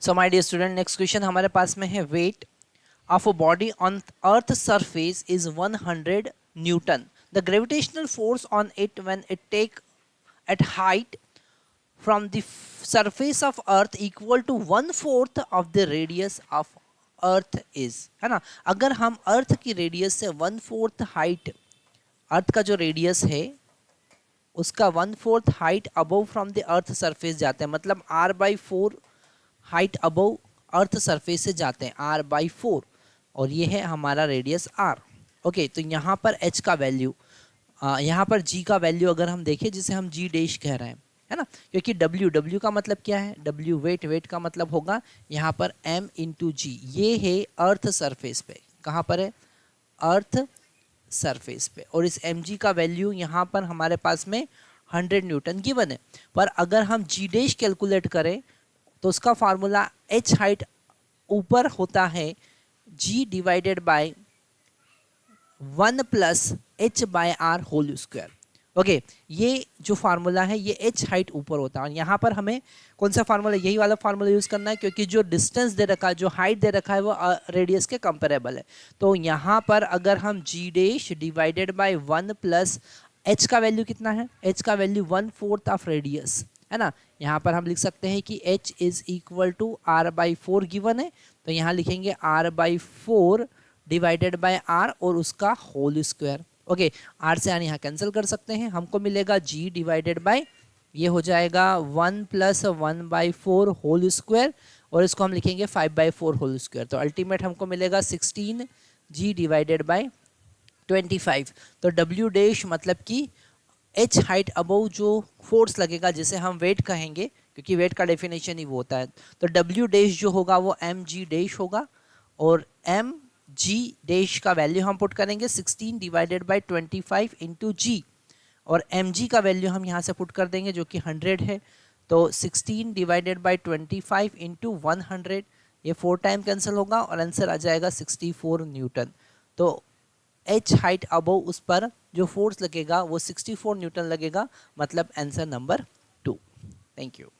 So my dear student, next question हमारे पास में है weight of a body on earth surface is 100 newton. The gravitational force on it when it take at height from the surface of earth equal to 1/4 of the radius of earth is, है ना. अगर हम अर्थ की radius से 1/4 height, अर्थ का जो radius है उसका 1/4 height above from the earth surface जाते हैं, मतलब r/4 height above earth surface से जाते हैं, r/4, और ये है हमारा रेडियस r. ओके, तो यहाँ पर h का वैल्यू, यहाँ पर g का वैल्यू अगर हम देखें, जिसे हम g डैश कह रहे हैं, है ना, क्योंकि w का मतलब क्या है, w वेट का मतलब होगा यहाँ पर m इंटू जी. ये है अर्थ सरफेस पे, कहाँ पर है, अर्थ सरफेस पे, और इस mg का वैल्यू यहाँ पर हमारे पास में 100 न्यूटन गिवन है. पर अगर हम g डैश कैलकुलेट करें तो उसका फार्मूला h हाइट ऊपर होता है g divided by 1 plus h by r whole square. Okay, ये जो फार्मूला है ये h हाइट ऊपर होता है, और यहाँ पर हमें कौन सा फार्मूला, यही वाला फार्मूला यूज़ करना है, क्योंकि जो डिस्टेंस दे रखा है, जो हाइट दे रखा है वो रेडियस के कंपेरेबल है. तो यहाँ पर अगर हम g dash divided by 1 plus h का वैल्यू कितना है, h का वैल्यू 1/4 ऑफ रेडियस, है ना. यहाँ पर हम लिख सकते हैं कि h is equal to r/4 given है, तो यहाँ लिखेंगे r/4 डिवाइडेड बाय r और उसका होल स्क्वायर. ओके, r से यहाँ कैंसिल कर सकते हैं, हमको मिलेगा g डिवाइडेड बाय, ये हो जाएगा 1 प्लस 1/4 होल स्क्वायर, और इसको हम लिखेंगे 5/4 होल स्क्वायर. तो अल्टीमेट हमको मिलेगा 16 g डिवाइडेड बाय 25. तो w डैश मतलब कि h हाइट अबव जो फोर्स लगेगा, जिसे हम वेट कहेंगे, क्योंकि वेट का डेफिनेशन ही वो होता है, तो w डैश जो होगा वो mg डैश होगा, और mg डैश का वैल्यू हम पुट करेंगे 16 डिवाइडेड बाय 25 इंटू जी, और mg का वैल्यू हम यहाँ से पुट कर देंगे जो कि 100 है. तो 16 डिवाइडेड बाय 25 इंटू 100, ये 4 टाइम कैंसिल होगा और आंसर आ जाएगा 64 न्यूटन. तो h हाइट अबव उस पर जो फोर्स लगेगा वो 64 न्यूटन लगेगा, मतलब आंसर नंबर 2. Thank you.